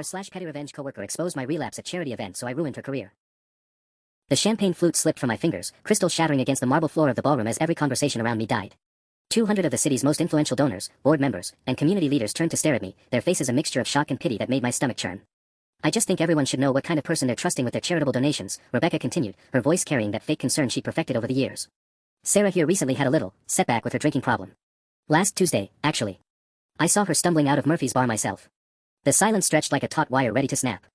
r/pettyrevenge coworker exposed my relapse at charity event, so I ruined her career. The champagne flute slipped from my fingers, crystal shattering against the marble floor of the ballroom as every conversation around me died. 200 of the city's most influential donors, board members, and community leaders turned to stare at me, their faces a mixture of shock and pity that made my stomach churn. I just think everyone should know what kind of person they're trusting with their charitable donations, Rebecca continued, her voice carrying that fake concern she perfected over the years. Sarah here recently had a little setback with her drinking problem. Last Tuesday, actually. I saw her stumbling out of Murphy's bar myself. The silence stretched like a taut wire ready to snap.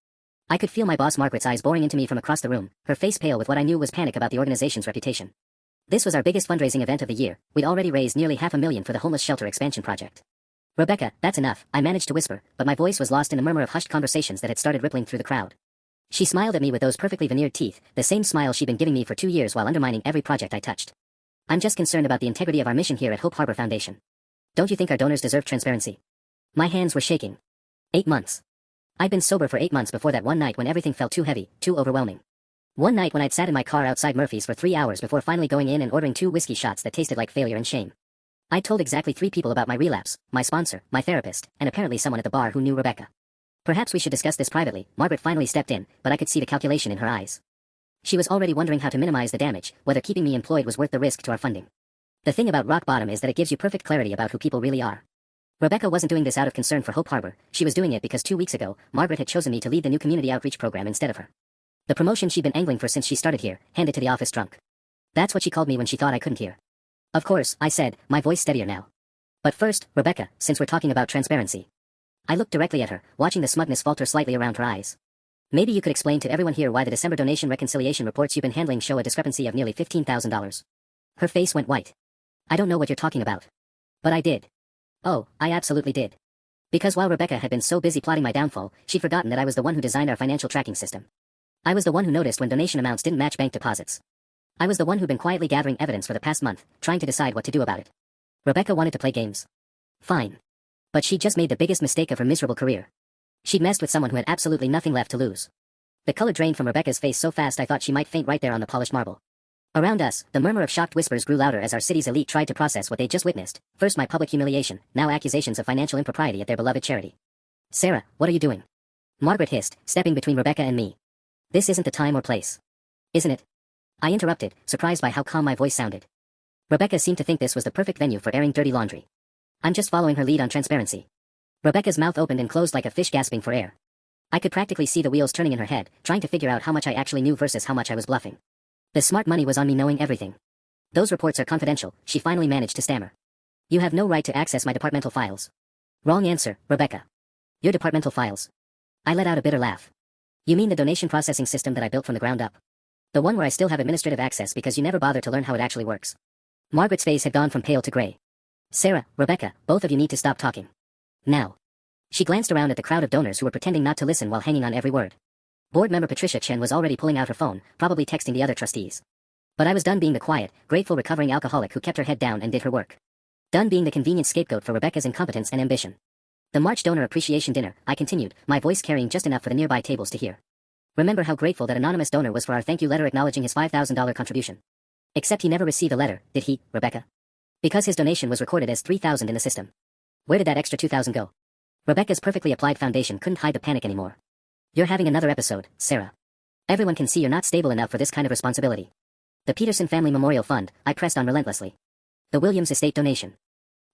I could feel my boss Margaret's eyes boring into me from across the room, her face pale with what I knew was panic about the organization's reputation. This was our biggest fundraising event of the year. We'd already raised nearly $500,000 for the homeless shelter expansion project. Rebecca, that's enough, I managed to whisper, but my voice was lost in the murmur of hushed conversations that had started rippling through the crowd. She smiled at me with those perfectly veneered teeth, the same smile she'd been giving me for 2 years while undermining every project I touched. I'm just concerned about the integrity of our mission here at Hope Harbor Foundation. Don't you think our donors deserve transparency? My hands were shaking. 8 months. I'd been sober for 8 months before that one night when everything felt too heavy, too overwhelming. One night when I'd sat in my car outside Murphy's for 3 hours before finally going in and ordering 2 whiskey shots that tasted like failure and shame. I told exactly 3 people about my relapse, my sponsor, my therapist, and apparently someone at the bar who knew Rebecca. Perhaps we should discuss this privately. Margaret finally stepped in, but I could see the calculation in her eyes. She was already wondering how to minimize the damage, whether keeping me employed was worth the risk to our funding. The thing about rock bottom is that it gives you perfect clarity about who people really are. Rebecca wasn't doing this out of concern for Hope Harbor, she was doing it because 2 weeks ago, Margaret had chosen me to lead the new community outreach program instead of her. The promotion she'd been angling for since she started here, handed to the office drunk. That's what she called me when she thought I couldn't hear. Of course, I said, my voice steadier now. But first, Rebecca, since we're talking about transparency. I looked directly at her, watching the smugness falter slightly around her eyes. Maybe you could explain to everyone here why the December donation reconciliation reports you've been handling show a discrepancy of nearly $15,000. Her face went white. I don't know what you're talking about. But I did. Oh, I absolutely did. Because while Rebecca had been so busy plotting my downfall, she'd forgotten that I was the one who designed our financial tracking system. I was the one who noticed when donation amounts didn't match bank deposits. I was the one who'd been quietly gathering evidence for the past month, trying to decide what to do about it. Rebecca wanted to play games. Fine. But she'd just made the biggest mistake of her miserable career. She'd messed with someone who had absolutely nothing left to lose. The color drained from Rebecca's face so fast I thought she might faint right there on the polished marble. Around us, the murmur of shocked whispers grew louder as our city's elite tried to process what they'd just witnessed. First my public humiliation, now accusations of financial impropriety at their beloved charity. Sarah, what are you doing? Margaret hissed, stepping between Rebecca and me. This isn't the time or place. Isn't it? I interrupted, surprised by how calm my voice sounded. Rebecca seemed to think this was the perfect venue for airing dirty laundry. I'm just following her lead on transparency. Rebecca's mouth opened and closed like a fish gasping for air. I could practically see the wheels turning in her head, trying to figure out how much I actually knew versus how much I was bluffing. The smart money was on me knowing everything. Those reports are confidential, she finally managed to stammer. You have no right to access my departmental files. Wrong answer, Rebecca. Your departmental files. I let out a bitter laugh. You mean the donation processing system that I built from the ground up? The one where I still have administrative access because you never bothered to learn how it actually works. Margaret's face had gone from pale to gray. Sarah, Rebecca, both of you need to stop talking. Now. She glanced around at the crowd of donors who were pretending not to listen while hanging on every word. Board member Patricia Chen was already pulling out her phone, probably texting the other trustees. But I was done being the quiet, grateful recovering alcoholic who kept her head down and did her work. Done being the convenient scapegoat for Rebecca's incompetence and ambition. The March donor appreciation dinner, I continued, my voice carrying just enough for the nearby tables to hear. Remember how grateful that anonymous donor was for our thank you letter acknowledging his $5,000 contribution. Except he never received a letter, did he, Rebecca? Because his donation was recorded as $3,000 in the system. Where did that extra $2,000 go? Rebecca's perfectly applied foundation couldn't hide the panic anymore. You're having another episode, Sarah. Everyone can see you're not stable enough for this kind of responsibility. The Peterson Family Memorial Fund, I pressed on relentlessly. The Williams Estate donation.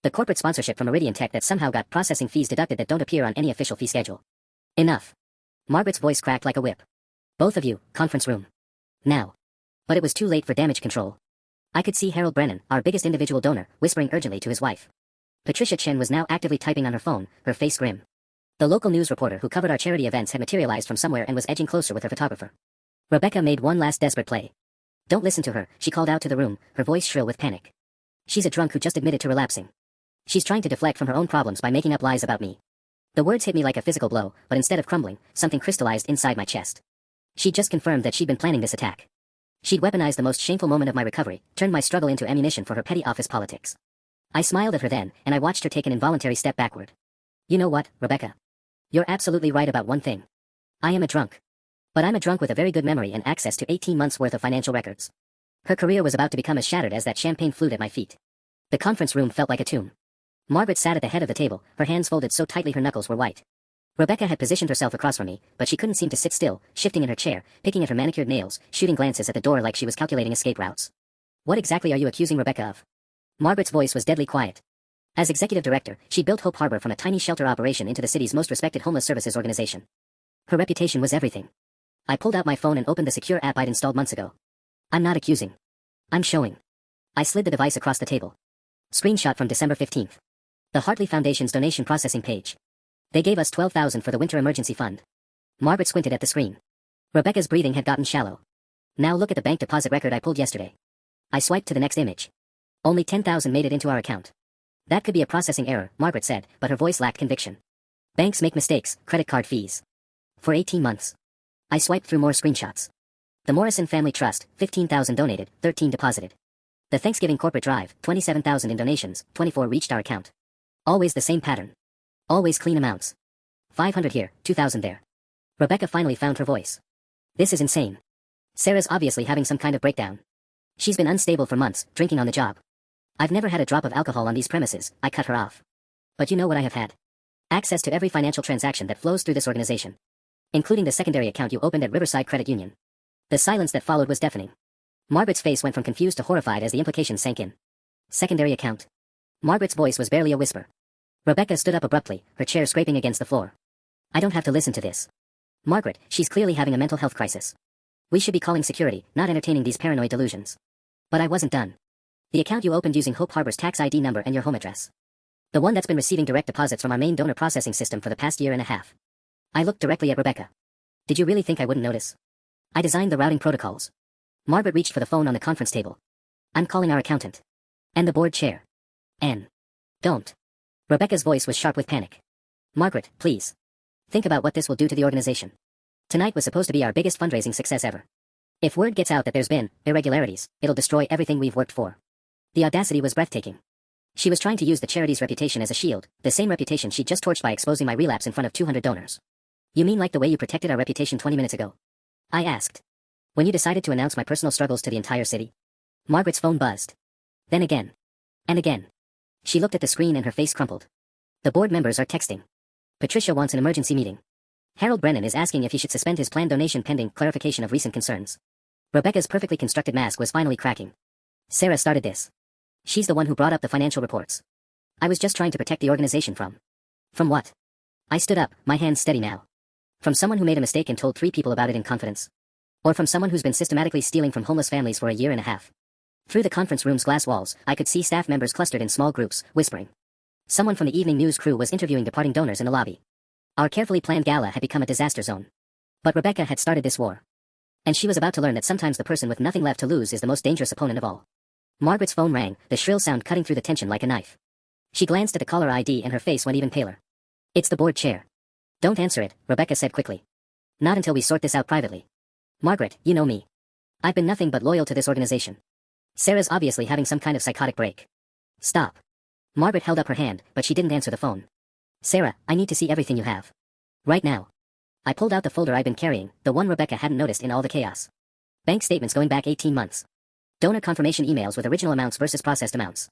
The corporate sponsorship from Iridian Tech that somehow got processing fees deducted that don't appear on any official fee schedule. Enough. Margaret's voice cracked like a whip. Both of you, conference room. Now. But it was too late for damage control. I could see Harold Brennan, our biggest individual donor, whispering urgently to his wife. Patricia Chen was now actively typing on her phone, her face grim. The local news reporter who covered our charity events had materialized from somewhere and was edging closer with her photographer. Rebecca made one last desperate play. Don't listen to her, she called out to the room, her voice shrill with panic. She's a drunk who just admitted to relapsing. She's trying to deflect from her own problems by making up lies about me. The words hit me like a physical blow, but instead of crumbling, something crystallized inside my chest. She'd just confirmed that she'd been planning this attack. She'd weaponized the most shameful moment of my recovery, turned my struggle into ammunition for her petty office politics. I smiled at her then, and I watched her take an involuntary step backward. You know what, Rebecca? You're absolutely right about one thing. I am a drunk. But I'm a drunk with a very good memory and access to 18 months' worth of financial records. Her career was about to become as shattered as that champagne flute at my feet. The conference room felt like a tomb. Margaret sat at the head of the table, her hands folded so tightly her knuckles were white. Rebecca had positioned herself across from me, but she couldn't seem to sit still, shifting in her chair, picking at her manicured nails, shooting glances at the door like she was calculating escape routes. What exactly are you accusing Rebecca of? Margaret's voice was deadly quiet. As executive director, she built Hope Harbor from a tiny shelter operation into the city's most respected homeless services organization. Her reputation was everything. I pulled out my phone and opened the secure app I'd installed months ago. I'm not accusing. I'm showing. I slid the device across the table. Screenshot from December 15th. The Hartley Foundation's donation processing page. They gave us $12,000 for the winter emergency fund. Margaret squinted at the screen. Rebecca's breathing had gotten shallow. Now look at the bank deposit record I pulled yesterday. I swiped to the next image. Only $10,000 made it into our account. That could be a processing error, Margaret said, but her voice lacked conviction. Banks make mistakes, credit card fees. For 18 months. I swiped through more screenshots. The Morrison Family Trust, $15,000 donated, $13,000 deposited. The Thanksgiving Corporate Drive, $27,000 in donations, $24,000 reached our account. Always the same pattern. Always clean amounts. $500 here, $2,000 there. Rebecca finally found her voice. This is insane. Sarah's obviously having some kind of breakdown. She's been unstable for months, drinking on the job. I've never had a drop of alcohol on these premises, I cut her off. But you know what I have had? Access to every financial transaction that flows through this organization. Including the secondary account you opened at Riverside Credit Union. The silence that followed was deafening. Margaret's face went from confused to horrified as the implications sank in. Secondary account. Margaret's voice was barely a whisper. Rebecca stood up abruptly, her chair scraping against the floor. I don't have to listen to this. Margaret, she's clearly having a mental health crisis. We should be calling security, not entertaining these paranoid delusions. But I wasn't done. The account you opened using Hope Harbor's tax ID number and your home address. The one that's been receiving direct deposits from our main donor processing system for the past year and a half. I looked directly at Rebecca. Did you really think I wouldn't notice? I designed the routing protocols. Margaret reached for the phone on the conference table. I'm calling our accountant. And the board chair. Anne. Don't. Rebecca's voice was sharp with panic. Margaret, please. Think about what this will do to the organization. Tonight was supposed to be our biggest fundraising success ever. If word gets out that there's been irregularities, it'll destroy everything we've worked for. The audacity was breathtaking. She was trying to use the charity's reputation as a shield, the same reputation she'd just torched by exposing my relapse in front of 200 donors. You mean like the way you protected our reputation 20 minutes ago? I asked. When you decided to announce my personal struggles to the entire city? Margaret's phone buzzed. Then again. And again. She looked at the screen and her face crumpled. The board members are texting. Patricia wants an emergency meeting. Harold Brennan is asking if he should suspend his planned donation pending clarification of recent concerns. Rebecca's perfectly constructed mask was finally cracking. Sarah started this. She's the one who brought up the financial reports. I was just trying to protect the organization from. From what? I stood up, my hands steady now. From someone who made a mistake and told 3 people about it in confidence. Or from someone who's been systematically stealing from homeless families for a year and a half. Through the conference room's glass walls, I could see staff members clustered in small groups, whispering. Someone from the evening news crew was interviewing departing donors in the lobby. Our carefully planned gala had become a disaster zone. But Rebecca had started this war. And she was about to learn that sometimes the person with nothing left to lose is the most dangerous opponent of all. Margaret's phone rang, the shrill sound cutting through the tension like a knife. She glanced at the caller ID and her face went even paler. It's the board chair. Don't answer it, Rebecca said quickly. Not until we sort this out privately. Margaret, you know me. I've been nothing but loyal to this organization. Sarah's obviously having some kind of psychotic break. Stop. Margaret held up her hand, but she didn't answer the phone. Sarah, I need to see everything you have. Right now. I pulled out the folder I'd been carrying, the one Rebecca hadn't noticed in all the chaos. Bank statements going back 18 months. Donor confirmation emails with original amounts versus processed amounts.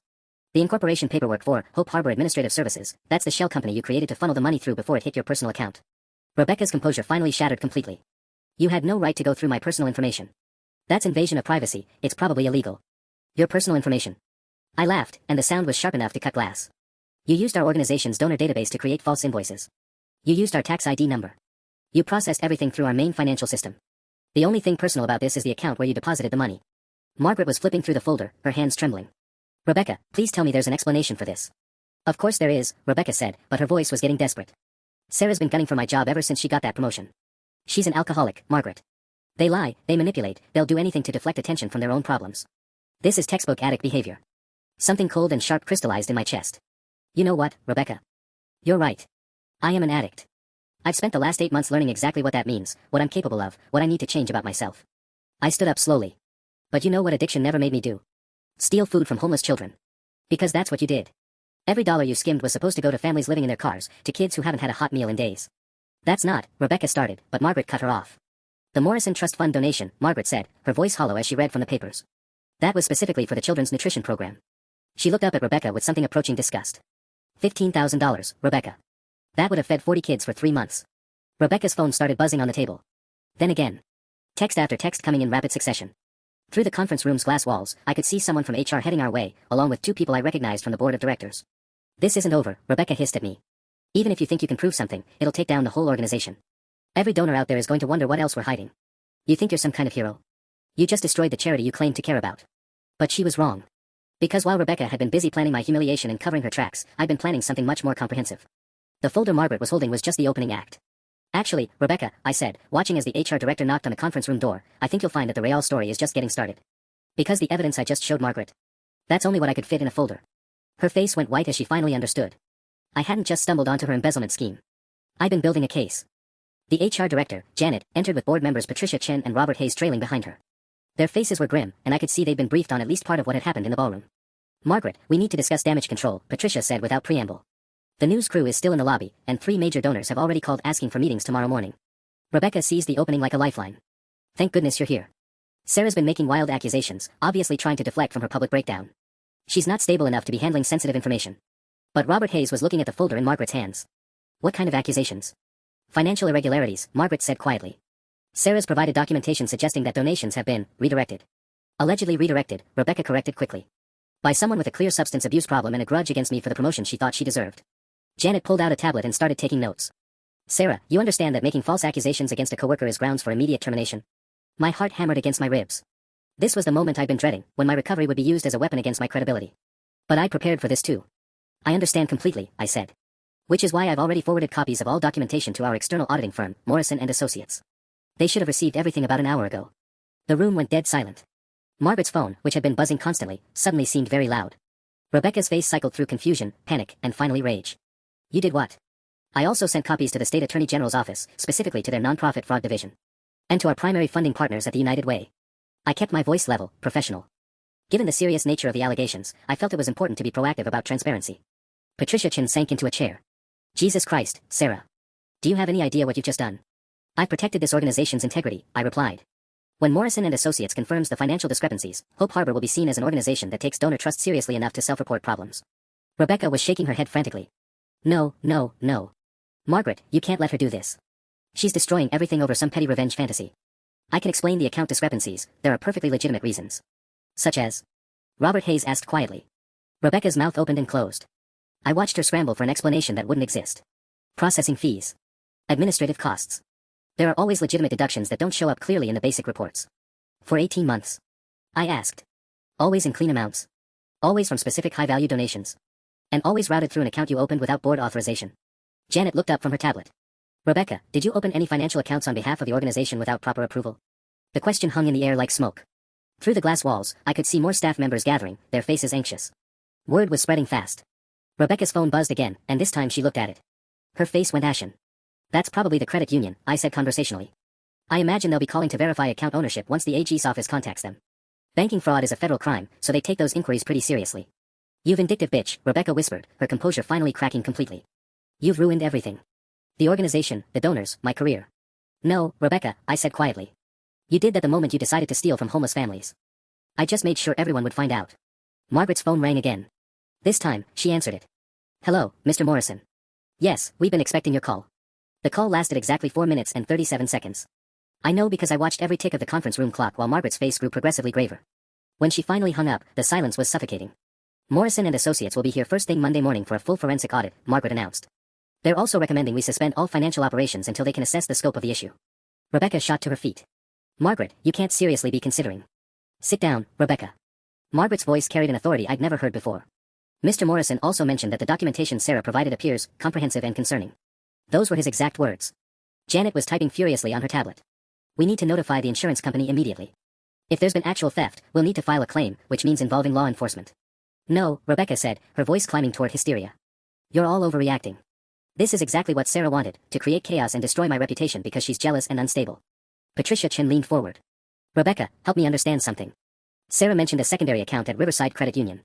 The incorporation paperwork for Hope Harbor Administrative Services, that's the shell company you created to funnel the money through before it hit your personal account. Rebecca's composure finally shattered completely. You had no right to go through my personal information. That's invasion of privacy, it's probably illegal. Your personal information. I laughed, and the sound was sharp enough to cut glass. You used our organization's donor database to create false invoices. You used our tax ID number. You processed everything through our main financial system. The only thing personal about this is the account where you deposited the money. Margaret was flipping through the folder, her hands trembling. Rebecca, please tell me there's an explanation for this. Of course there is, Rebecca said, but her voice was getting desperate. Sarah's been gunning for my job ever since she got that promotion. She's an alcoholic, Margaret. They lie, they manipulate, they'll do anything to deflect attention from their own problems. This is textbook addict behavior. Something cold and sharp crystallized in my chest. You know what, Rebecca? You're right. I am an addict. I've spent the last 8 months learning exactly what that means, what I'm capable of, what I need to change about myself. I stood up slowly. But you know what addiction never made me do? Steal food from homeless children. Because that's what you did. Every dollar you skimmed was supposed to go to families living in their cars, to kids who haven't had a hot meal in days. That's not, Rebecca started, but Margaret cut her off. The Morrison Trust Fund donation, Margaret said, her voice hollow as she read from the papers. That was specifically for the children's nutrition program. She looked up at Rebecca with something approaching disgust. $15,000, Rebecca. That would have fed 40 kids for 3 months. Rebecca's phone started buzzing on the table. Then again. Text after text coming in rapid succession. Through the conference room's glass walls, I could see someone from HR heading our way, along with 2 people I recognized from the board of directors. This isn't over, Rebecca hissed at me. Even if you think you can prove something, it'll take down the whole organization. Every donor out there is going to wonder what else we're hiding. You think you're some kind of hero? You just destroyed the charity you claimed to care about. But she was wrong. Because while Rebecca had been busy planning my humiliation and covering her tracks, I'd been planning something much more comprehensive. The folder Margaret was holding was just the opening act. Actually, Rebecca, I said, watching as the HR director knocked on the conference room door, I think you'll find that the real story is just getting started. Because the evidence I just showed Margaret. That's only what I could fit in a folder. Her face went white as she finally understood. I hadn't just stumbled onto her embezzlement scheme. I'd been building a case. The HR director, Janet, entered with board members Patricia Chen and Robert Hayes trailing behind her. Their faces were grim, and I could see they'd been briefed on at least part of what had happened in the ballroom. Margaret, we need to discuss damage control, Patricia said without preamble. The news crew is still in the lobby, and 3 major donors have already called asking for meetings tomorrow morning. Rebecca seized the opening like a lifeline. Thank goodness you're here. Sarah's been making wild accusations, obviously trying to deflect from her public breakdown. She's not stable enough to be handling sensitive information. But Robert Hayes was looking at the folder in Margaret's hands. What kind of accusations? Financial irregularities, Margaret said quietly. Sarah's provided documentation suggesting that donations have been redirected. Allegedly redirected, Rebecca corrected quickly. By someone with a clear substance abuse problem and a grudge against me for the promotion she thought she deserved. Janet pulled out a tablet and started taking notes. Sarah, you understand that making false accusations against a coworker is grounds for immediate termination? My heart hammered against my ribs. This was the moment I'd been dreading, when my recovery would be used as a weapon against my credibility. But I prepared for this too. I understand completely, I said. Which is why I've already forwarded copies of all documentation to our external auditing firm, Morrison & Associates. They should have received everything about an hour ago. The room went dead silent. Margaret's phone, which had been buzzing constantly, suddenly seemed very loud. Rebecca's face cycled through confusion, panic, and finally rage. You did what? I also sent copies to the State Attorney General's office, specifically to their nonprofit fraud division. And to our primary funding partners at the United Way. I kept my voice level, professional. Given the serious nature of the allegations, I felt it was important to be proactive about transparency. Patricia Chen sank into a chair. Jesus Christ, Sarah. Do you have any idea what you've just done? I've protected this organization's integrity, I replied. When Morrison & Associates confirms the financial discrepancies, Hope Harbor will be seen as an organization that takes donor trust seriously enough to self-report problems. Rebecca was shaking her head frantically. No, no, no. Margaret, you can't let her do this. She's destroying everything over some petty revenge fantasy. I can explain the account discrepancies, there are perfectly legitimate reasons. Such as? Robert Hayes asked quietly. Rebecca's mouth opened and closed. I watched her scramble for an explanation that wouldn't exist. Processing fees. Administrative costs. There are always legitimate deductions that don't show up clearly in the basic reports. For 18 months. I asked. Always in clean amounts. Always from specific high-value donations. And always routed through an account you opened without board authorization. Janet looked up from her tablet. Rebecca, did you open any financial accounts on behalf of the organization without proper approval? The question hung in the air like smoke. Through the glass walls, I could see more staff members gathering, their faces anxious. Word was spreading fast. Rebecca's phone buzzed again, and this time she looked at it. Her face went ashen. That's probably the credit union, I said conversationally. I imagine they'll be calling to verify account ownership once the AG's office contacts them. Banking fraud is a federal crime, so they take those inquiries pretty seriously. You vindictive bitch, Rebecca whispered, her composure finally cracking completely. You've ruined everything. The organization, the donors, my career. No, Rebecca, I said quietly. You did that the moment you decided to steal from homeless families. I just made sure everyone would find out. Margaret's phone rang again. This time, she answered it. Hello, Mr. Morrison. Yes, we've been expecting your call. The call lasted exactly 4 minutes and 37 seconds. I know because I watched every tick of the conference room clock while Margaret's face grew progressively graver. When she finally hung up, the silence was suffocating. Morrison & Associates will be here first thing Monday morning for a full forensic audit, Margaret announced. They're also recommending we suspend all financial operations until they can assess the scope of the issue. Rebecca shot to her feet. Margaret, you can't seriously be considering. Sit down, Rebecca. Margaret's voice carried an authority I'd never heard before. Mr. Morrison also mentioned that the documentation Sarah provided appears comprehensive and concerning. Those were his exact words. Janet was typing furiously on her tablet. We need to notify the insurance company immediately. If there's been actual theft, we'll need to file a claim, which means involving law enforcement. No, Rebecca said, her voice climbing toward hysteria. You're all overreacting. This is exactly what Sarah wanted, to create chaos and destroy my reputation because she's jealous and unstable. Patricia Chen leaned forward. Rebecca, help me understand something. Sarah mentioned a secondary account at Riverside Credit Union.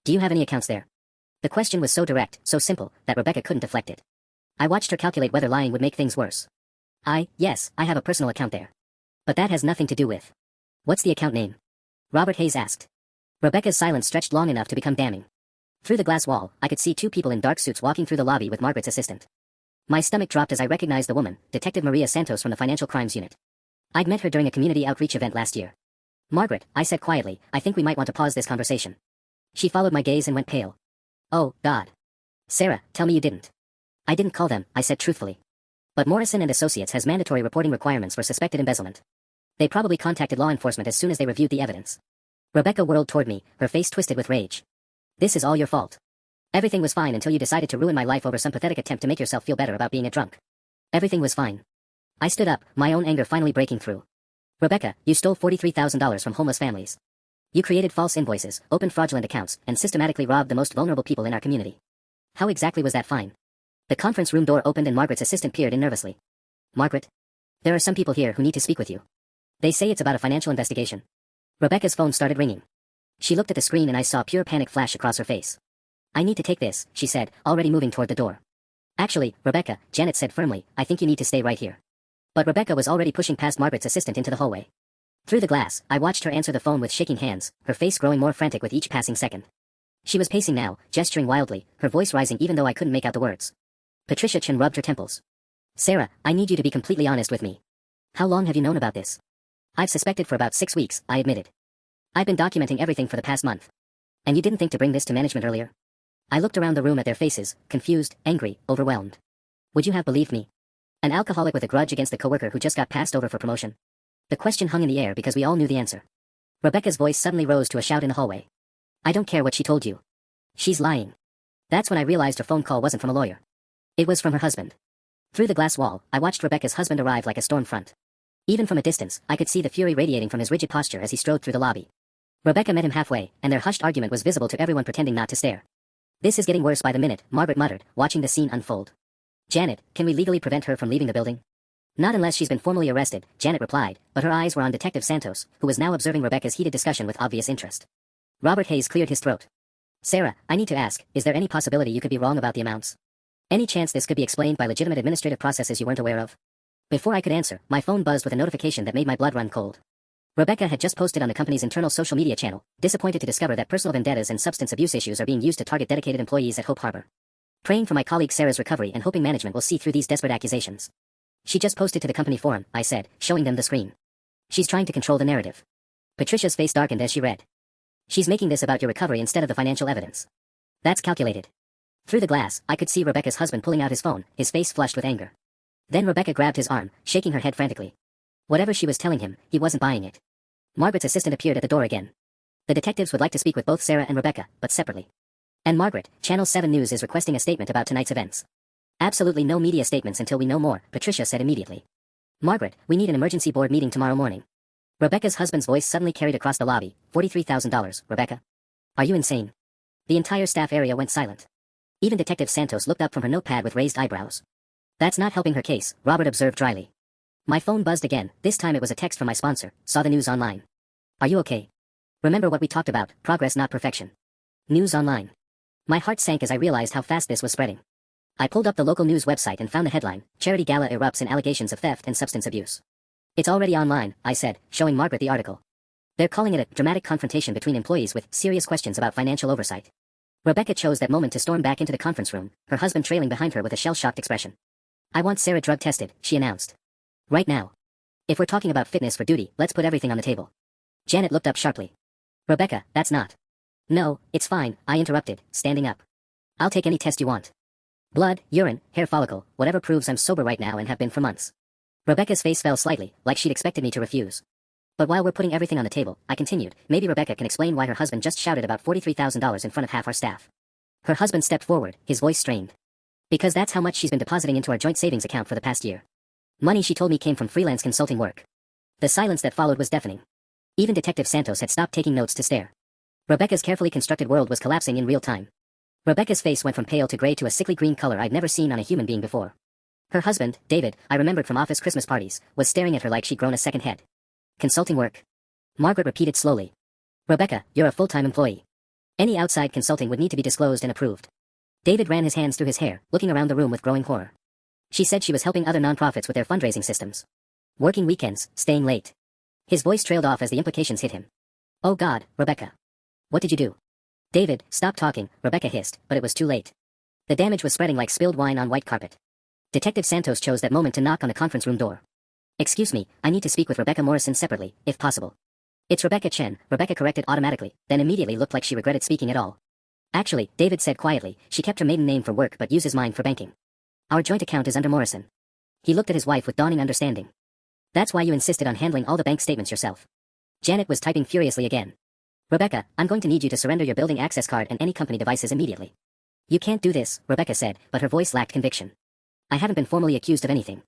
Do you have any accounts there? The question was so direct, so simple, that Rebecca couldn't deflect it. I watched her calculate whether lying would make things worse. Yes, I have a personal account there. But that has nothing to do with. What's the account name? Robert Hayes asked. Rebecca's silence stretched long enough to become damning. Through the glass wall, I could see 2 people in dark suits walking through the lobby with Margaret's assistant. My stomach dropped as I recognized the woman, Detective Maria Santos from the Financial Crimes Unit. I'd met her during a community outreach event last year. Margaret, I said quietly, I think we might want to pause this conversation. She followed my gaze and went pale. Oh, God. Sarah, tell me you didn't. I didn't call them, I said truthfully. But Morrison and Associates has mandatory reporting requirements for suspected embezzlement. They probably contacted law enforcement as soon as they reviewed the evidence. Rebecca whirled toward me, her face twisted with rage. This is all your fault. Everything was fine until you decided to ruin my life over some pathetic attempt to make yourself feel better about being a drunk. Everything was fine. I stood up, my own anger finally breaking through. Rebecca, you stole $43,000 from homeless families. You created false invoices, opened fraudulent accounts, and systematically robbed the most vulnerable people in our community. How exactly was that fine? The conference room door opened and Margaret's assistant peered in nervously. Margaret? There are some people here who need to speak with you. They say it's about a financial investigation. Rebecca's phone started ringing. She looked at the screen and I saw pure panic flash across her face. I need to take this, she said, already moving toward the door. Actually, Rebecca, Janet said firmly, I think you need to stay right here. But Rebecca was already pushing past Margaret's assistant into the hallway. Through the glass, I watched her answer the phone with shaking hands, her face growing more frantic with each passing second. She was pacing now, gesturing wildly, her voice rising even though I couldn't make out the words. Patricia Chen rubbed her temples. Sarah, I need you to be completely honest with me. How long have you known about this? I've suspected for about 6 weeks, I admitted. I've been documenting everything for the past month. And you didn't think to bring this to management earlier? I looked around the room at their faces, confused, angry, overwhelmed. Would you have believed me? An alcoholic with a grudge against the coworker who just got passed over for promotion? The question hung in the air because we all knew the answer. Rebecca's voice suddenly rose to a shout in the hallway. I don't care what she told you. She's lying. That's when I realized her phone call wasn't from a lawyer. It was from her husband. Through the glass wall, I watched Rebecca's husband arrive like a storm front. Even from a distance, I could see the fury radiating from his rigid posture as he strode through the lobby. Rebecca met him halfway, and their hushed argument was visible to everyone pretending not to stare. This is getting worse by the minute, Margaret muttered, watching the scene unfold. Janet, can we legally prevent her from leaving the building? Not unless she's been formally arrested, Janet replied, but her eyes were on Detective Santos, who was now observing Rebecca's heated discussion with obvious interest. Robert Hayes cleared his throat. Sarah, I need to ask, is there any possibility you could be wrong about the amounts? Any chance this could be explained by legitimate administrative processes you weren't aware of? Before I could answer, my phone buzzed with a notification that made my blood run cold. Rebecca had just posted on the company's internal social media channel, disappointed to discover that personal vendettas and substance abuse issues are being used to target dedicated employees at Hope Harbor. Praying for my colleague Sarah's recovery and hoping management will see through these desperate accusations. She just posted to the company forum, I said, showing them the screen. She's trying to control the narrative. Patricia's face darkened as she read. She's making this about your recovery instead of the financial evidence. That's calculated. Through the glass, I could see Rebecca's husband pulling out his phone, his face flushed with anger. Then Rebecca grabbed his arm, shaking her head frantically. Whatever she was telling him, he wasn't buying it. Margaret's assistant appeared at the door again. The detectives would like to speak with both Sarah and Rebecca, but separately. And Margaret, Channel 7 News is requesting a statement about tonight's events. Absolutely no media statements until we know more, Patricia said immediately. Margaret, we need an emergency board meeting tomorrow morning. Rebecca's husband's voice suddenly carried across the lobby. $43,000, Rebecca. Are you insane? The entire staff area went silent. Even Detective Santos looked up from her notepad with raised eyebrows. That's not helping her case, Robert observed dryly. My phone buzzed again, this time it was a text from my sponsor, saw the news online. Are you okay? Remember what we talked about, progress not perfection. News online. My heart sank as I realized how fast this was spreading. I pulled up the local news website and found the headline, Charity Gala erupts in allegations of theft and substance abuse. It's already online, I said, showing Margaret the article. They're calling it a dramatic confrontation between employees with serious questions about financial oversight. Rebecca chose that moment to storm back into the conference room, her husband trailing behind her with a shell-shocked expression. I want Sarah drug tested, she announced. Right now. If we're talking about fitness for duty, let's put everything on the table. Janet looked up sharply. Rebecca, that's not. No, it's fine, I interrupted, standing up. I'll take any test you want. Blood, urine, hair follicle, whatever proves I'm sober right now and have been for months. Rebecca's face fell slightly, like she'd expected me to refuse. But while we're putting everything on the table, I continued, maybe Rebecca can explain why her husband just shouted about $43,000 in front of half our staff. Her husband stepped forward, his voice strained. Because that's how much she's been depositing into our joint savings account for the past year. Money she told me came from freelance consulting work. The silence that followed was deafening. Even Detective Santos had stopped taking notes to stare. Rebecca's carefully constructed world was collapsing in real time. Rebecca's face went from pale to gray to a sickly green color I'd never seen on a human being before. Her husband, David, I remembered from office Christmas parties, was staring at her like she'd grown a second head. Consulting work? Margaret repeated slowly. Rebecca, you're a full-time employee. Any outside consulting would need to be disclosed and approved. David ran his hands through his hair, looking around the room with growing horror. She said she was helping other nonprofits with their fundraising systems. Working weekends, staying late. His voice trailed off as the implications hit him. Oh God, Rebecca. What did you do? David, stop talking, Rebecca hissed, but it was too late. The damage was spreading like spilled wine on white carpet. Detective Santos chose that moment to knock on the conference room door. Excuse me, I need to speak with Rebecca Morrison separately, if possible. It's Rebecca Chen, Rebecca corrected automatically, then immediately looked like she regretted speaking at all. Actually, David said quietly, she kept her maiden name for work but uses mine for banking. Our joint account is under Morrison. He looked at his wife with dawning understanding. That's why you insisted on handling all the bank statements yourself. Janet was typing furiously again. Rebecca, I'm going to need you to surrender your building access card and any company devices immediately. You can't do this, Rebecca said, but her voice lacked conviction. I haven't been formally accused of anything.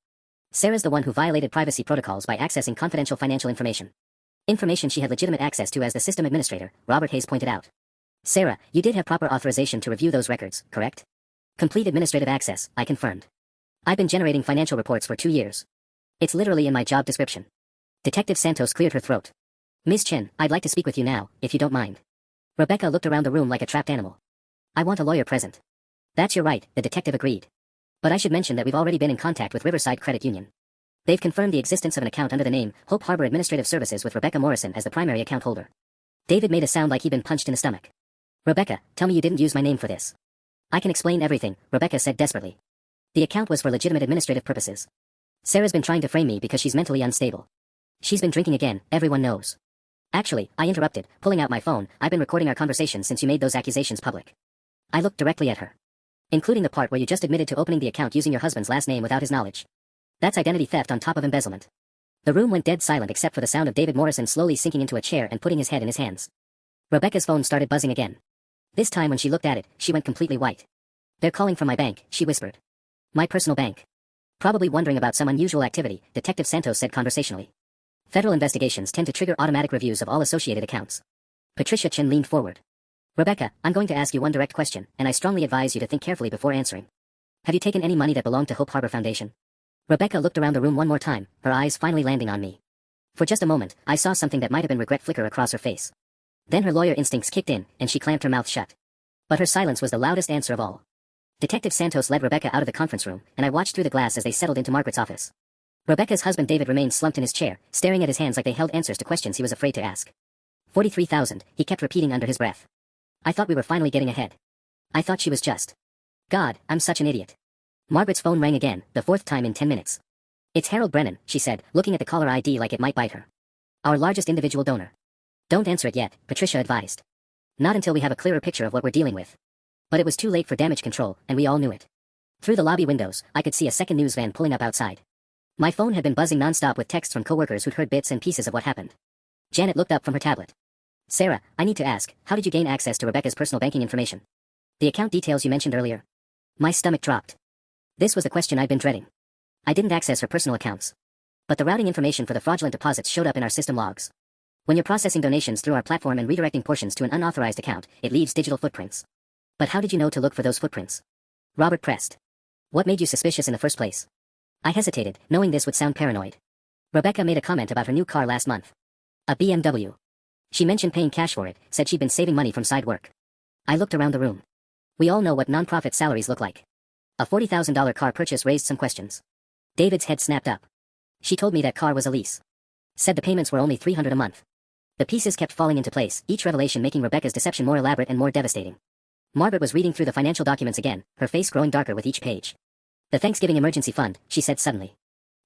Sarah's the one who violated privacy protocols by accessing confidential financial information. Information she had legitimate access to as the system administrator, Robert Hayes pointed out. Sarah, you did have proper authorization to review those records, correct? Complete administrative access, I confirmed. I've been generating financial reports for 2 years. It's literally in my job description. Detective Santos cleared her throat. Ms. Chen, I'd like to speak with you now, if you don't mind. Rebecca looked around the room like a trapped animal. I want a lawyer present. That's your right, the detective agreed. But I should mention that we've already been in contact with Riverside Credit Union. They've confirmed the existence of an account under the name Hope Harbor Administrative Services with Rebecca Morrison as the primary account holder. David made a sound like he'd been punched in the stomach. Rebecca, tell me you didn't use my name for this. I can explain everything, Rebecca said desperately. The account was for legitimate administrative purposes. Sarah's been trying to frame me because she's mentally unstable. She's been drinking again, everyone knows. Actually, I interrupted, pulling out my phone. I've been recording our conversation since you made those accusations public. I looked directly at her. Including the part where you just admitted to opening the account using your husband's last name without his knowledge. That's identity theft on top of embezzlement. The room went dead silent except for the sound of David Morrison slowly sinking into a chair and putting his head in his hands. Rebecca's phone started buzzing again. This time when she looked at it, she went completely white. They're calling from my bank, she whispered. My personal bank. Probably wondering about some unusual activity, Detective Santos said conversationally. Federal investigations tend to trigger automatic reviews of all associated accounts. Patricia Chen leaned forward. Rebecca, I'm going to ask you one direct question, and I strongly advise you to think carefully before answering. Have you taken any money that belonged to Hope Harbor Foundation? Rebecca looked around the room one more time, her eyes finally landing on me. For just a moment, I saw something that might have been regret flicker across her face. Then her lawyer instincts kicked in, and she clamped her mouth shut. But her silence was the loudest answer of all. Detective Santos led Rebecca out of the conference room, and I watched through the glass as they settled into Margaret's office. Rebecca's husband David remained slumped in his chair, staring at his hands like they held answers to questions he was afraid to ask. 43,000, he kept repeating under his breath. I thought we were finally getting ahead. I thought she was just. God, I'm such an idiot. Margaret's phone rang again, the 4th time in 10 minutes. It's Harold Brennan, she said, looking at the caller ID like it might bite her. Our largest individual donor. Don't answer it yet, Patricia advised. Not until we have a clearer picture of what we're dealing with. But it was too late for damage control, and we all knew it. Through the lobby windows, I could see a second news van pulling up outside. My phone had been buzzing nonstop with texts from coworkers who'd heard bits and pieces of what happened. Janet looked up from her tablet. Sarah, I need to ask, how did you gain access to Rebecca's personal banking information? The account details you mentioned earlier? My stomach dropped. This was the question I'd been dreading. I didn't access her personal accounts. But the routing information for the fraudulent deposits showed up in our system logs. When you're processing donations through our platform and redirecting portions to an unauthorized account, it leaves digital footprints. But how did you know to look for those footprints? Robert pressed. What made you suspicious in the first place? I hesitated, knowing this would sound paranoid. Rebecca made a comment about her new car last month. A BMW. She mentioned paying cash for it, said she'd been saving money from side work. I looked around the room. We all know what nonprofit salaries look like. A $40,000 car purchase raised some questions. David's head snapped up. She told me that car was a lease. Said the payments were only $300 a month. The pieces kept falling into place, each revelation making Rebecca's deception more elaborate and more devastating. Margaret was reading through the financial documents again, her face growing darker with each page. The Thanksgiving emergency fund, she said suddenly.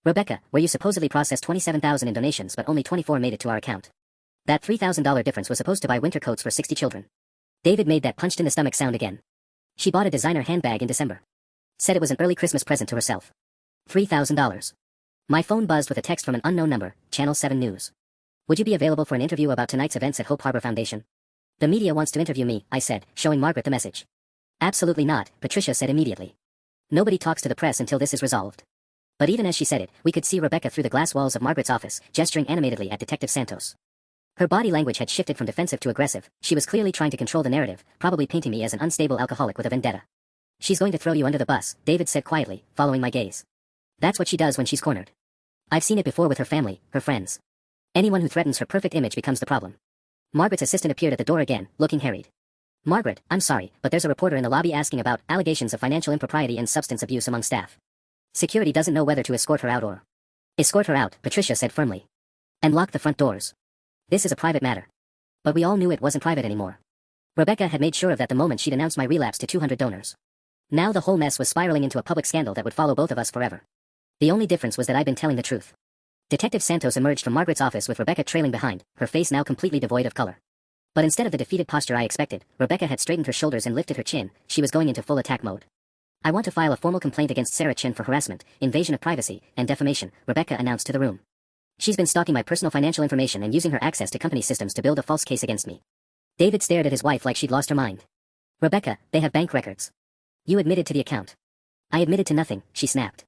Rebecca, where you supposedly processed 27,000 in donations but only 24 made it to our account. That $3,000 difference was supposed to buy winter coats for 60 children. David made that punched in the stomach sound again. She bought a designer handbag in December. Said it was an early Christmas present to herself. $3,000. My phone buzzed with a text from an unknown number, Channel 7 News. Would you be available for an interview about tonight's events at Hope Harbor Foundation? The media wants to interview me, I said, showing Margaret the message. Absolutely not, Patricia said immediately. Nobody talks to the press until this is resolved. But even as she said it, we could see Rebecca through the glass walls of Margaret's office, gesturing animatedly at Detective Santos. Her body language had shifted from defensive to aggressive. She was clearly trying to control the narrative, probably painting me as an unstable alcoholic with a vendetta. She's going to throw you under the bus, David said quietly, following my gaze. That's what she does when she's cornered. I've seen it before with her family, her friends. Anyone who threatens her perfect image becomes the problem. Margaret's assistant appeared at the door again, looking harried. Margaret, I'm sorry, but there's a reporter in the lobby asking about allegations of financial impropriety and substance abuse among staff. Security doesn't know whether to escort her out or... Escort her out, Patricia said firmly. And lock the front doors. This is a private matter. But we all knew it wasn't private anymore. Rebecca had made sure of that the moment she'd announced my relapse to 200 donors. Now the whole mess was spiraling into a public scandal that would follow both of us forever. The only difference was that I'd been telling the truth. Detective Santos emerged from Margaret's office with Rebecca trailing behind, her face now completely devoid of color. But instead of the defeated posture I expected, Rebecca had straightened her shoulders and lifted her chin. She was going into full attack mode. I want to file a formal complaint against Sarah Chen for harassment, invasion of privacy, and defamation, Rebecca announced to the room. She's been stalking my personal financial information and using her access to company systems to build a false case against me. David stared at his wife like she'd lost her mind. Rebecca, they have bank records. You admitted to the account. I admitted to nothing, she snapped.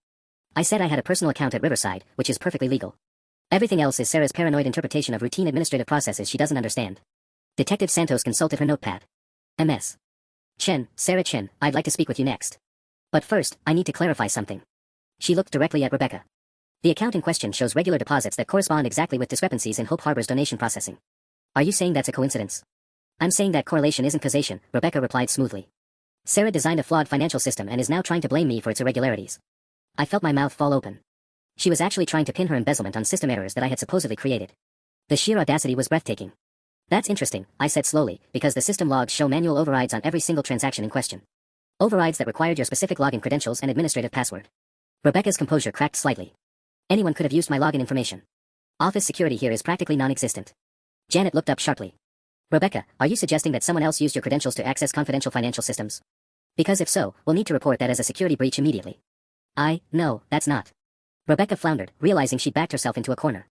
I said I had a personal account at Riverside, which is perfectly legal. Everything else is Sarah's paranoid interpretation of routine administrative processes she doesn't understand. Detective Santos consulted her notepad. MS. Chen, Sarah Chen, I'd like to speak with you next. But first, I need to clarify something. She looked directly at Rebecca. The account in question shows regular deposits that correspond exactly with discrepancies in Hope Harbor's donation processing. Are you saying that's a coincidence? I'm saying that correlation isn't causation, Rebecca replied smoothly. Sarah designed a flawed financial system and is now trying to blame me for its irregularities. I felt my mouth fall open. She was actually trying to pin her embezzlement on system errors that I had supposedly created. The sheer audacity was breathtaking. That's interesting, I said slowly, because the system logs show manual overrides on every single transaction in question. Overrides that required your specific login credentials and administrative password. Rebecca's composure cracked slightly. Anyone could have used my login information. Office security here is practically non-existent. Janet looked up sharply. Rebecca, are you suggesting that someone else used your credentials to access confidential financial systems? Because if so, we'll need to report that as a security breach immediately. No, that's not. Rebecca floundered, realizing she'd backed herself into a corner.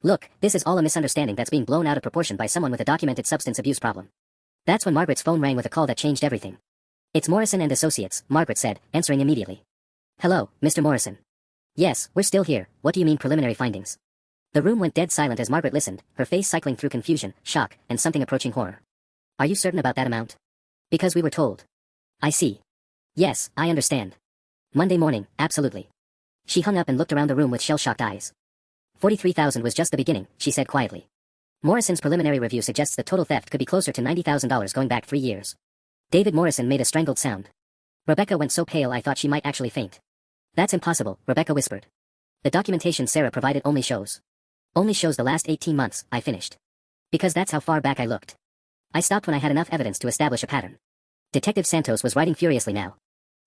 Look, this is all a misunderstanding that's being blown out of proportion by someone with a documented substance abuse problem. That's when Margaret's phone rang with a call that changed everything. It's Morrison and Associates, Margaret said, answering immediately. Hello, Mr. Morrison. Yes, we're still here. What do you mean preliminary findings? The room went dead silent as Margaret listened, her face cycling through confusion, shock, and something approaching horror. Are you certain about that amount? Because we were told. I see. Yes, I understand. Monday morning, absolutely. She hung up and looked around the room with shell-shocked eyes. 43,000 was just the beginning, she said quietly. Morrison's preliminary review suggests the total theft could be closer to $90,000 going back 3 years. David Morrison made a strangled sound. Rebecca went so pale I thought she might actually faint. That's impossible, Rebecca whispered. The documentation Sarah provided only shows the last 18 months, I finished. Because that's how far back I looked. I stopped when I had enough evidence to establish a pattern. Detective Santos was writing furiously now.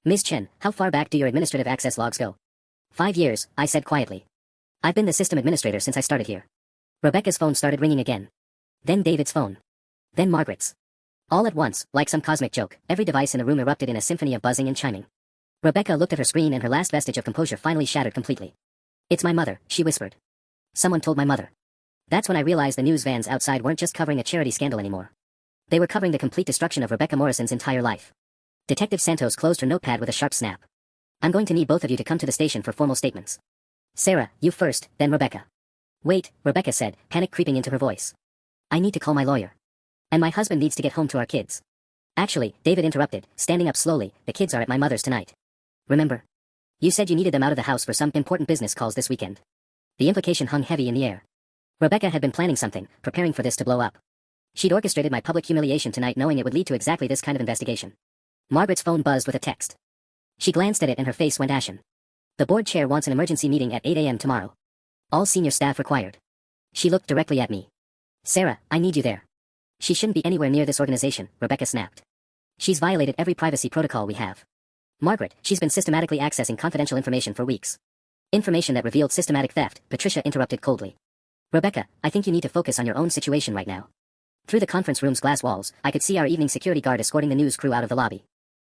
Ms. Chen, how far back do your administrative access logs go? 5 years, I said quietly. I've been the system administrator since I started here. Rebecca's phone started ringing again. Then David's phone. Then Margaret's. All at once, like some cosmic joke, every device in the room erupted in a symphony of buzzing and chiming. Rebecca looked at her screen and her last vestige of composure finally shattered completely. It's my mother, she whispered. Someone told my mother. That's when I realized the news vans outside weren't just covering a charity scandal anymore. They were covering the complete destruction of Rebecca Morrison's entire life. Detective Santos closed her notepad with a sharp snap. I'm going to need both of you to come to the station for formal statements. Sarah, you first, then Rebecca. Wait, Rebecca said, panic creeping into her voice. I need to call my lawyer. And my husband needs to get home to our kids. Actually, David interrupted, standing up slowly, the kids are at my mother's tonight. Remember? You said you needed them out of the house for some important business calls this weekend. The implication hung heavy in the air. Rebecca had been planning something, preparing for this to blow up. She'd orchestrated my public humiliation tonight knowing it would lead to exactly this kind of investigation. Margaret's phone buzzed with a text. She glanced at it and her face went ashen. The board chair wants an emergency meeting at 8 a.m. tomorrow. All senior staff required. She looked directly at me. Sarah, I need you there. She shouldn't be anywhere near this organization, Rebecca snapped. She's violated every privacy protocol we have. Margaret, she's been systematically accessing confidential information for weeks. Information that revealed systematic theft, Patricia interrupted coldly. Rebecca, I think you need to focus on your own situation right now. Through the conference room's glass walls, I could see our evening security guard escorting the news crew out of the lobby.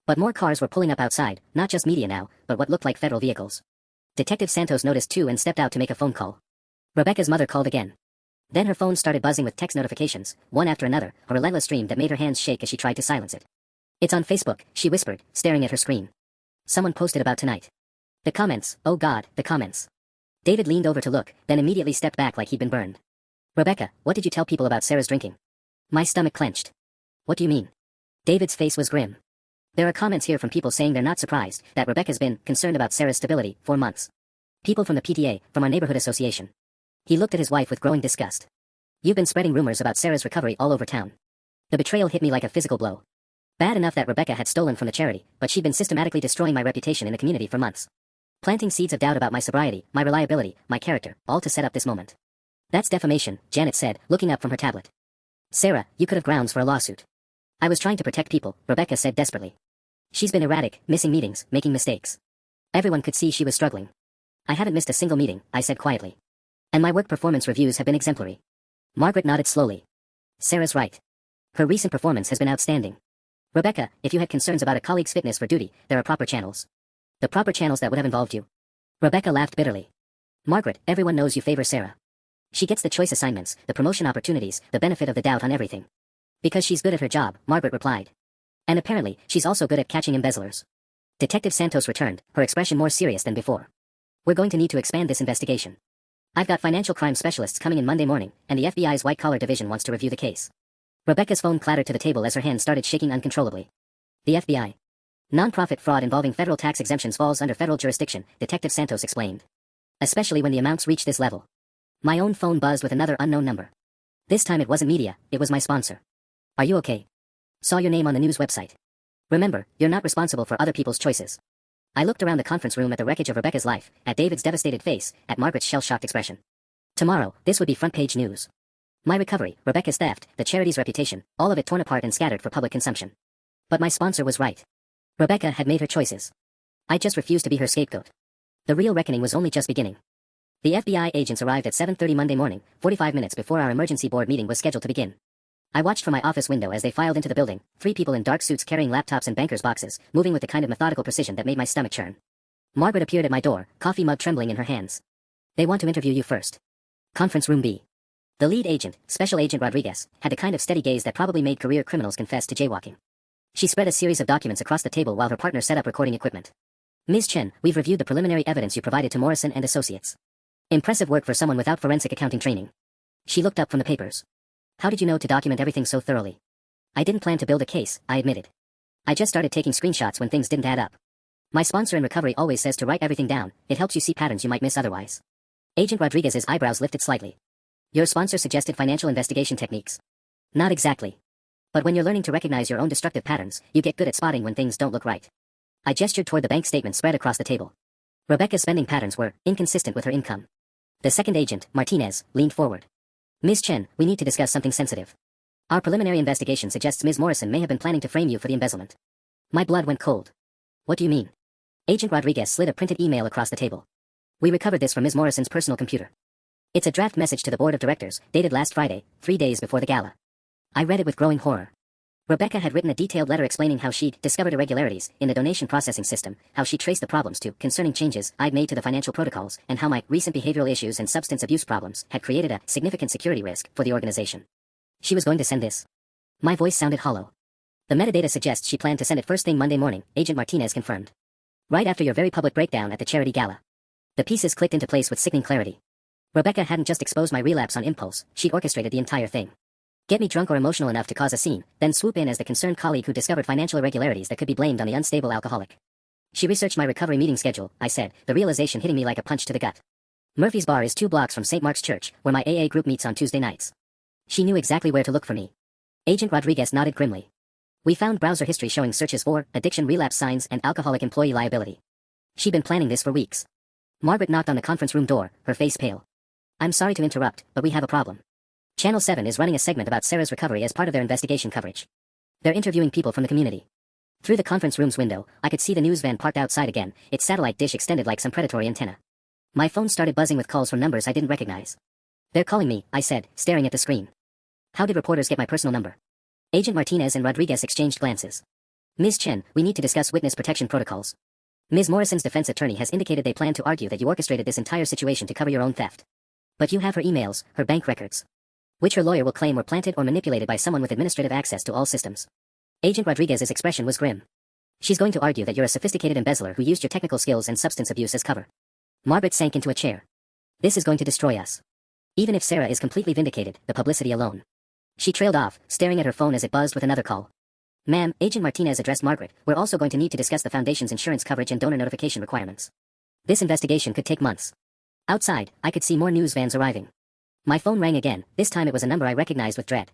But more cars were pulling up outside, not just media now, but what looked like federal vehicles. Detective Santos noticed too and stepped out to make a phone call. Rebecca's mother called again. Then her phone started buzzing with text notifications, one after another, a relentless stream that made her hands shake as she tried to silence it. It's on Facebook, she whispered, staring at her screen. Someone posted about tonight. The comments, oh God, the comments. David leaned over to look, then immediately stepped back like he'd been burned. Rebecca, what did you tell people about Sarah's drinking? My stomach clenched. What do you mean? David's face was grim. There are comments here from people saying they're not surprised that Rebecca's been concerned about Sarah's stability for months. People from the PTA, from our neighborhood association. He looked at his wife with growing disgust. You've been spreading rumors about Sarah's recovery all over town. The betrayal hit me like a physical blow. Bad enough that Rebecca had stolen from the charity, but she'd been systematically destroying my reputation in the community for months. Planting seeds of doubt about my sobriety, my reliability, my character, all to set up this moment. That's defamation, Janet said, looking up from her tablet. Sarah, you could have grounds for a lawsuit. I was trying to protect people, Rebecca said desperately. She's been erratic, missing meetings, making mistakes. Everyone could see she was struggling. I haven't missed a single meeting, I said quietly. And my work performance reviews have been exemplary. Margaret nodded slowly. Sarah's right. Her recent performance has been outstanding. Rebecca, if you had concerns about a colleague's fitness for duty, there are proper channels. The proper channels that would have involved you. Rebecca laughed bitterly. Margaret, everyone knows you favor Sarah. She gets the choice assignments, the promotion opportunities, the benefit of the doubt on everything. Because she's good at her job, Margaret replied. And apparently, she's also good at catching embezzlers. Detective Santos returned, her expression more serious than before. We're going to need to expand this investigation. I've got financial crime specialists coming in Monday morning, and the FBI's white-collar division wants to review the case. Rebecca's phone clattered to the table as her hand started shaking uncontrollably. The FBI. Non-profit fraud involving federal tax exemptions falls under federal jurisdiction, Detective Santos explained. Especially when the amounts reach this level. My own phone buzzed with another unknown number. This time it wasn't media, it was my sponsor. Are you okay? Saw your name on the news website. Remember, you're not responsible for other people's choices. I looked around the conference room at the wreckage of Rebecca's life, at David's devastated face, at Margaret's shell-shocked expression. Tomorrow, this would be front-page news. My recovery, Rebecca's theft, the charity's reputation, all of it torn apart and scattered for public consumption. But my sponsor was right. Rebecca had made her choices. I just refused to be her scapegoat. The real reckoning was only just beginning. The FBI agents arrived at 7:30 Monday morning, 45 minutes before our emergency board meeting was scheduled to begin. I watched from my office window as they filed into the building, 3 people in dark suits carrying laptops and bankers' boxes, moving with the kind of methodical precision that made my stomach churn. Margaret appeared at my door, coffee mug trembling in her hands. They want to interview you first. Conference room B. The lead agent, Special Agent Rodriguez, had the kind of steady gaze that probably made career criminals confess to jaywalking. She spread a series of documents across the table while her partner set up recording equipment. Ms. Chen, we've reviewed the preliminary evidence you provided to Morrison and Associates. Impressive work for someone without forensic accounting training. She looked up from the papers. How did you know to document everything so thoroughly? I didn't plan to build a case, I admitted. I just started taking screenshots when things didn't add up. My sponsor in recovery always says to write everything down, it helps you see patterns you might miss otherwise. Agent Rodriguez's eyebrows lifted slightly. Your sponsor suggested financial investigation techniques. Not exactly. But when you're learning to recognize your own destructive patterns, you get good at spotting when things don't look right. I gestured toward the bank statement spread across the table. Rebecca's spending patterns were inconsistent with her income. The second agent, Martinez, leaned forward. Ms. Chen, we need to discuss something sensitive. Our preliminary investigation suggests Ms. Morrison may have been planning to frame you for the embezzlement. My blood went cold. What do you mean? Agent Rodriguez slid a printed email across the table. We recovered this from Ms. Morrison's personal computer. It's a draft message to the board of directors, dated last Friday, 3 days before the gala. I read it with growing horror. Rebecca had written a detailed letter explaining how she'd discovered irregularities in the donation processing system, how she traced the problems to concerning changes I'd made to the financial protocols, and how my recent behavioral issues and substance abuse problems had created a significant security risk for the organization. She was going to send this. My voice sounded hollow. The metadata suggests she planned to send it first thing Monday morning, Agent Martinez confirmed. Right after your very public breakdown at the charity gala. The pieces clicked into place with sickening clarity. Rebecca hadn't just exposed my relapse on impulse, she'd orchestrated the entire thing. Get me drunk or emotional enough to cause a scene, then swoop in as the concerned colleague who discovered financial irregularities that could be blamed on the unstable alcoholic. She researched my recovery meeting schedule, I said, the realization hitting me like a punch to the gut. Murphy's Bar is 2 blocks from St. Mark's Church, where my AA group meets on Tuesday nights. She knew exactly where to look for me. Agent Rodriguez nodded grimly. We found browser history showing searches for addiction relapse signs and alcoholic employee liability. She'd been planning this for weeks. Margaret knocked on the conference room door, her face pale. I'm sorry to interrupt, but we have a problem. Channel 7 is running a segment about Sarah's recovery as part of their investigation coverage. They're interviewing people from the community. Through the conference room's window, I could see the news van parked outside again, its satellite dish extended like some predatory antenna. My phone started buzzing with calls from numbers I didn't recognize. They're calling me, I said, staring at the screen. How did reporters get my personal number? Agent Martinez and Rodriguez exchanged glances. Ms. Chen, we need to discuss witness protection protocols. Ms. Morrison's defense attorney has indicated they plan to argue that you orchestrated this entire situation to cover your own theft. But you have her emails, her bank records, which her lawyer will claim were planted or manipulated by someone with administrative access to all systems. Agent Rodriguez's expression was grim. She's going to argue that you're a sophisticated embezzler who used your technical skills and substance abuse as cover. Margaret sank into a chair. This is going to destroy us. Even if Sarah is completely vindicated, the publicity alone. She trailed off, staring at her phone as it buzzed with another call. Ma'am, Agent Martinez addressed Margaret, we're also going to need to discuss the Foundation's insurance coverage and donor notification requirements. This investigation could take months. Outside, I could see more news vans arriving. My phone rang again, this time it was a number I recognized with dread.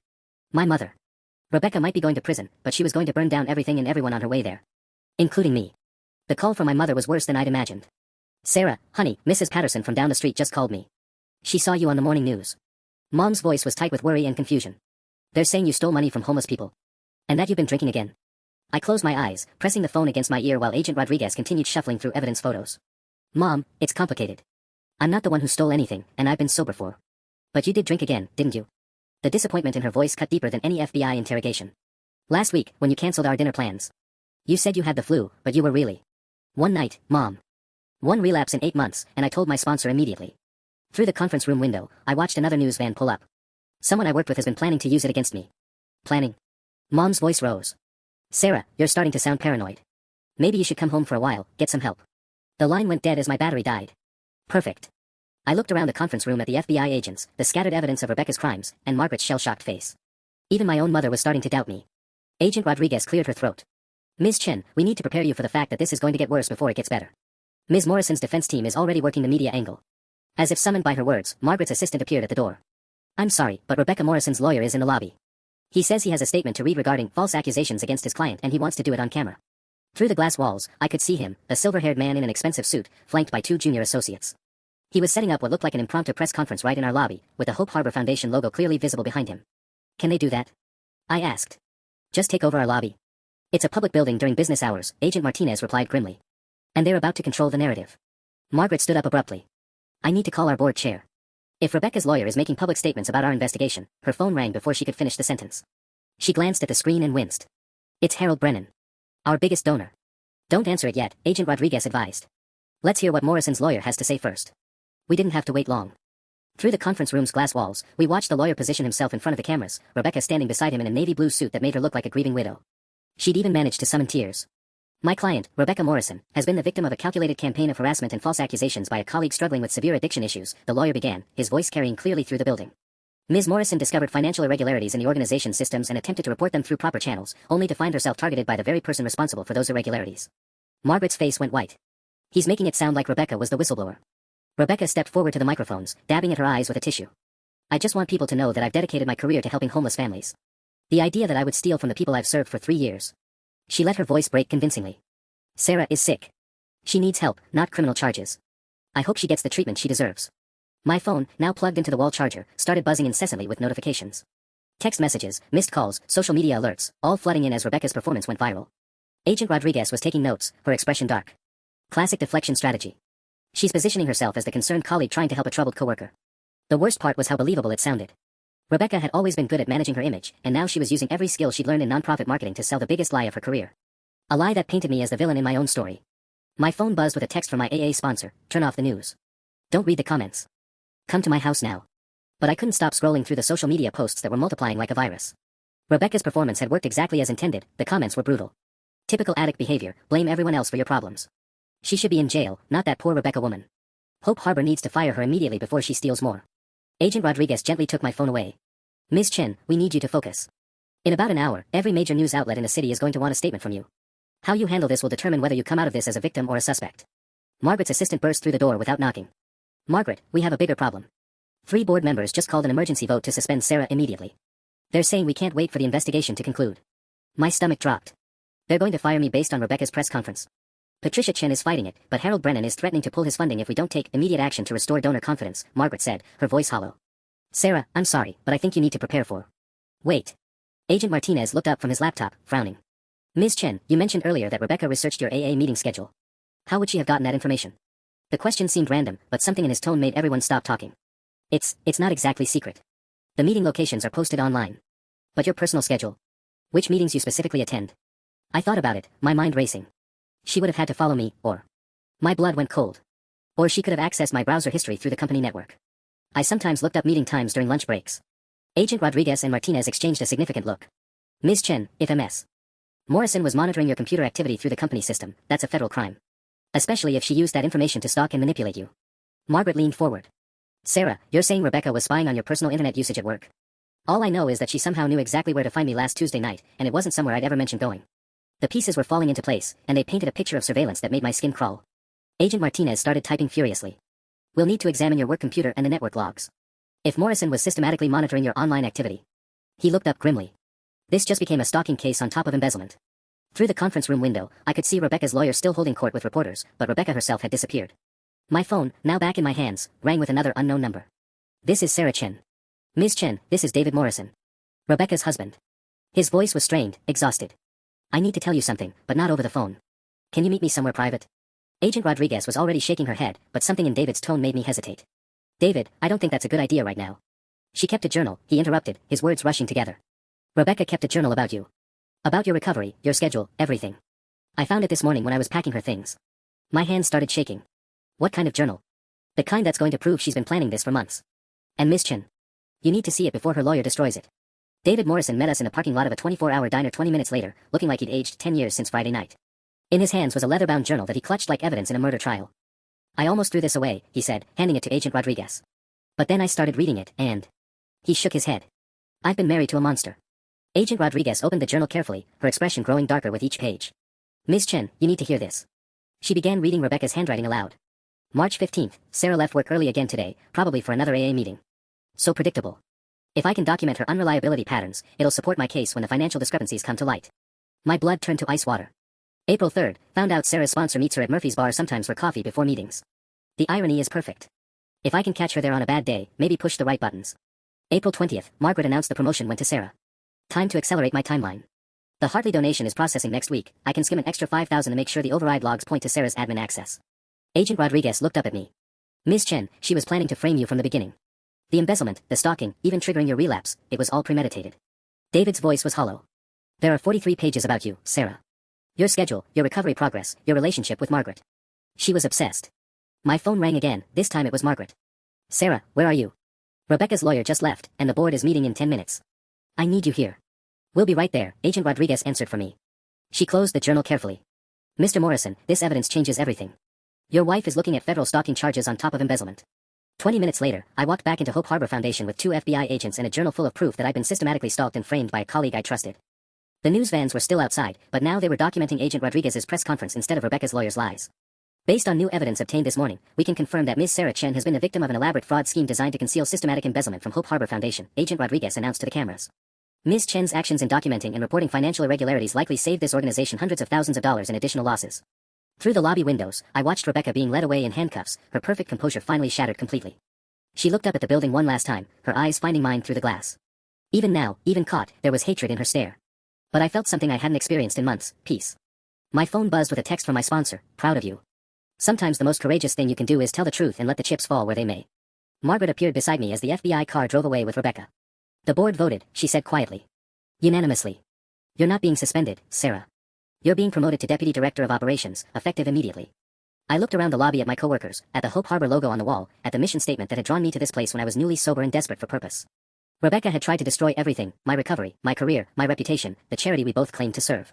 My mother. Rebecca might be going to prison, but she was going to burn down everything and everyone on her way there. Including me. The call from my mother was worse than I'd imagined. Sarah, honey, Mrs. Patterson from down the street just called me. She saw you on the morning news. Mom's voice was tight with worry and confusion. They're saying you stole money from homeless people. And that you've been drinking again. I closed my eyes, pressing the phone against my ear while Agent Rodriguez continued shuffling through evidence photos. Mom, it's complicated. I'm not the one who stole anything, and I've been sober for. But you did drink again, didn't you? The disappointment in her voice cut deeper than any FBI interrogation. Last week, when you canceled our dinner plans. You said you had the flu, but you were really. One night, Mom. One relapse in 8 months, and I told my sponsor immediately. Through the conference room window, I watched another news van pull up. Someone I worked with has been planning to use it against me. Planning? Mom's voice rose. Sarah, you're starting to sound paranoid. Maybe you should come home for a while, get some help. The line went dead as my battery died. Perfect. I looked around the conference room at the FBI agents, the scattered evidence of Rebecca's crimes, and Margaret's shell-shocked face. Even my own mother was starting to doubt me. Agent Rodriguez cleared her throat. Ms. Chen, we need to prepare you for the fact that this is going to get worse before it gets better. Ms. Morrison's defense team is already working the media angle. As if summoned by her words, Margaret's assistant appeared at the door. I'm sorry, but Rebecca Morrison's lawyer is in the lobby. He says he has a statement to read regarding false accusations against his client and he wants to do it on camera. Through the glass walls, I could see him, a silver-haired man in an expensive suit, flanked by 2 junior associates. He was setting up what looked like an impromptu press conference right in our lobby, with the Hope Harbor Foundation logo clearly visible behind him. Can they do that? I asked. Just take over our lobby. It's a public building during business hours, Agent Martinez replied grimly. And they're about to control the narrative. Margaret stood up abruptly. I need to call our board chair. If Rebecca's lawyer is making public statements about our investigation, her phone rang before she could finish the sentence. She glanced at the screen and winced. It's Harold Brennan. Our biggest donor. Don't answer it yet, Agent Rodriguez advised. Let's hear what Morrison's lawyer has to say first. We didn't have to wait long. Through the conference room's glass walls, we watched the lawyer position himself in front of the cameras, Rebecca standing beside him in a navy blue suit that made her look like a grieving widow. She'd even managed to summon tears. My client, Rebecca Morrison, has been the victim of a calculated campaign of harassment and false accusations by a colleague struggling with severe addiction issues, the lawyer began, his voice carrying clearly through the building. Ms. Morrison discovered financial irregularities in the organization's systems and attempted to report them through proper channels, only to find herself targeted by the very person responsible for those irregularities. Margaret's face went white. He's making it sound like Rebecca was the whistleblower. Rebecca stepped forward to the microphones, dabbing at her eyes with a tissue. I just want people to know that I've dedicated my career to helping homeless families. The idea that I would steal from the people I've served for 3 years. She let her voice break convincingly. Sarah is sick. She needs help, not criminal charges. I hope she gets the treatment she deserves. My phone, now plugged into the wall charger, started buzzing incessantly with notifications. Text messages, missed calls, social media alerts, all flooding in as Rebecca's performance went viral. Agent Rodriguez was taking notes, her expression dark. Classic deflection strategy. She's positioning herself as the concerned colleague trying to help a troubled coworker. The worst part was how believable it sounded. Rebecca had always been good at managing her image, and now she was using every skill she'd learned in nonprofit marketing to sell the biggest lie of her career. A lie that painted me as the villain in my own story. My phone buzzed with a text from my AA sponsor, turn off the news. Don't read the comments. Come to my house now. But I couldn't stop scrolling through the social media posts that were multiplying like a virus. Rebecca's performance had worked exactly as intended, the comments were brutal. Typical addict behavior, blame everyone else for your problems. She should be in jail, not that poor Rebecca woman. Hope Harbor needs to fire her immediately before she steals more. Agent Rodriguez gently took my phone away. Ms. Chen, we need you to focus. In about an hour, every major news outlet in the city is going to want a statement from you. How you handle this will determine whether you come out of this as a victim or a suspect. Margaret's assistant burst through the door without knocking. Margaret, we have a bigger problem. 3 board members just called an emergency vote to suspend Sarah immediately. They're saying we can't wait for the investigation to conclude. My stomach dropped. They're going to fire me based on Rebecca's press conference. Patricia Chen is fighting it, but Harold Brennan is threatening to pull his funding if we don't take immediate action to restore donor confidence, Margaret said, her voice hollow. Sarah, I'm sorry, but I think you need to prepare for. Wait. Agent Martinez looked up from his laptop, frowning. Ms. Chen, you mentioned earlier that Rebecca researched your AA meeting schedule. How would she have gotten that information? The question seemed random, but something in his tone made everyone stop talking. It's not exactly secret. The meeting locations are posted online. But your personal schedule? Which meetings you specifically attend? I thought about it, my mind racing. She would have had to follow me, or my blood went cold. Or she could have accessed my browser history through the company network. I sometimes looked up meeting times during lunch breaks. Agent Rodriguez and Martinez exchanged a significant look. Ms. Chen, if Ms. Morrison was monitoring your computer activity through the company system, that's a federal crime. Especially if she used that information to stalk and manipulate you. Margaret leaned forward. Sarah, you're saying Rebecca was spying on your personal internet usage at work? All I know is that she somehow knew exactly where to find me last Tuesday night, and it wasn't somewhere I'd ever mentioned going. The pieces were falling into place, and they painted a picture of surveillance that made my skin crawl. Agent Martinez started typing furiously. We'll need to examine your work computer and the network logs. If Morrison was systematically monitoring your online activity. He looked up grimly. This just became a stalking case on top of embezzlement. Through the conference room window, I could see Rebecca's lawyer still holding court with reporters, but Rebecca herself had disappeared. My phone, now back in my hands, rang with another unknown number. This is Sarah Chen. Ms. Chen, this is David Morrison. Rebecca's husband. His voice was strained, exhausted. I need to tell you something, but not over the phone. Can you meet me somewhere private? Agent Rodriguez was already shaking her head, but something in David's tone made me hesitate. David, I don't think that's a good idea right now. She kept a journal, he interrupted, his words rushing together. Rebecca kept a journal about you. About your recovery, your schedule, everything. I found it this morning when I was packing her things. My hands started shaking. What kind of journal? The kind that's going to prove she's been planning this for months. And Miss Chen. You need to see it before her lawyer destroys it. David Morrison met us in the parking lot of a 24-hour diner 20 minutes later, looking like he'd aged 10 years since Friday night. In his hands was a leather-bound journal that he clutched like evidence in a murder trial. I almost threw this away, he said, handing it to Agent Rodriguez. But then I started reading it, and... He shook his head. I've been married to a monster. Agent Rodriguez opened the journal carefully, her expression growing darker with each page. Miss Chen, you need to hear this. She began reading Rebecca's handwriting aloud. March 15th, Sarah left work early again today, probably for another AA meeting. So predictable. If I can document her unreliability patterns, it'll support my case when the financial discrepancies come to light. My blood turned to ice water. April 3rd, found out Sarah's sponsor meets her at Murphy's bar sometimes for coffee before meetings. The irony is perfect. If I can catch her there on a bad day, maybe push the right buttons. April 20th, Margaret announced the promotion went to Sarah. Time to accelerate my timeline. The Hartley donation is processing next week. I can skim an extra 5,000 to make sure the override logs point to Sarah's admin access. Agent Rodriguez looked up at me. Miss Chen, she was planning to frame you from the beginning. The embezzlement, the stalking, even triggering your relapse, it was all premeditated. David's voice was hollow. There are 43 pages about you, Sarah. Your schedule, your recovery progress, your relationship with Margaret. She was obsessed. My phone rang again, this time it was Margaret. Sarah, where are you? Rebecca's lawyer just left, and the board is meeting in 10 minutes. I need you here. We'll be right there, Agent Rodriguez answered for me. She closed the journal carefully. Mr. Morrison, this evidence changes everything. Your wife is looking at federal stalking charges on top of embezzlement. 20 minutes later, I walked back into Hope Harbor Foundation with 2 FBI agents and a journal full of proof that I'd been systematically stalked and framed by a colleague I trusted. The news vans were still outside, but now they were documenting Agent Rodriguez's press conference instead of Rebecca's lawyer's lies. Based on new evidence obtained this morning, we can confirm that Ms. Sarah Chen has been the victim of an elaborate fraud scheme designed to conceal systematic embezzlement from Hope Harbor Foundation, Agent Rodriguez announced to the cameras. Ms. Chen's actions in documenting and reporting financial irregularities likely saved this organization hundreds of thousands of dollars in additional losses. Through the lobby windows, I watched Rebecca being led away in handcuffs, her perfect composure finally shattered completely. She looked up at the building one last time, her eyes finding mine through the glass. Even now, even caught, there was hatred in her stare. But I felt something I hadn't experienced in months, peace. My phone buzzed with a text from my sponsor, proud of you. Sometimes the most courageous thing you can do is tell the truth and let the chips fall where they may. Margaret appeared beside me as the FBI car drove away with Rebecca. The board voted, she said quietly. Unanimously. You're not being suspended, Sarah. You're being promoted to Deputy Director of Operations, effective immediately. I looked around the lobby at my coworkers, at the Hope Harbor logo on the wall, at the mission statement that had drawn me to this place when I was newly sober and desperate for purpose. Rebecca had tried to destroy everything, my recovery, my career, my reputation, the charity we both claimed to serve.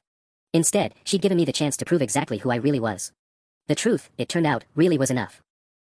Instead, she'd given me the chance to prove exactly who I really was. The truth, it turned out, really was enough.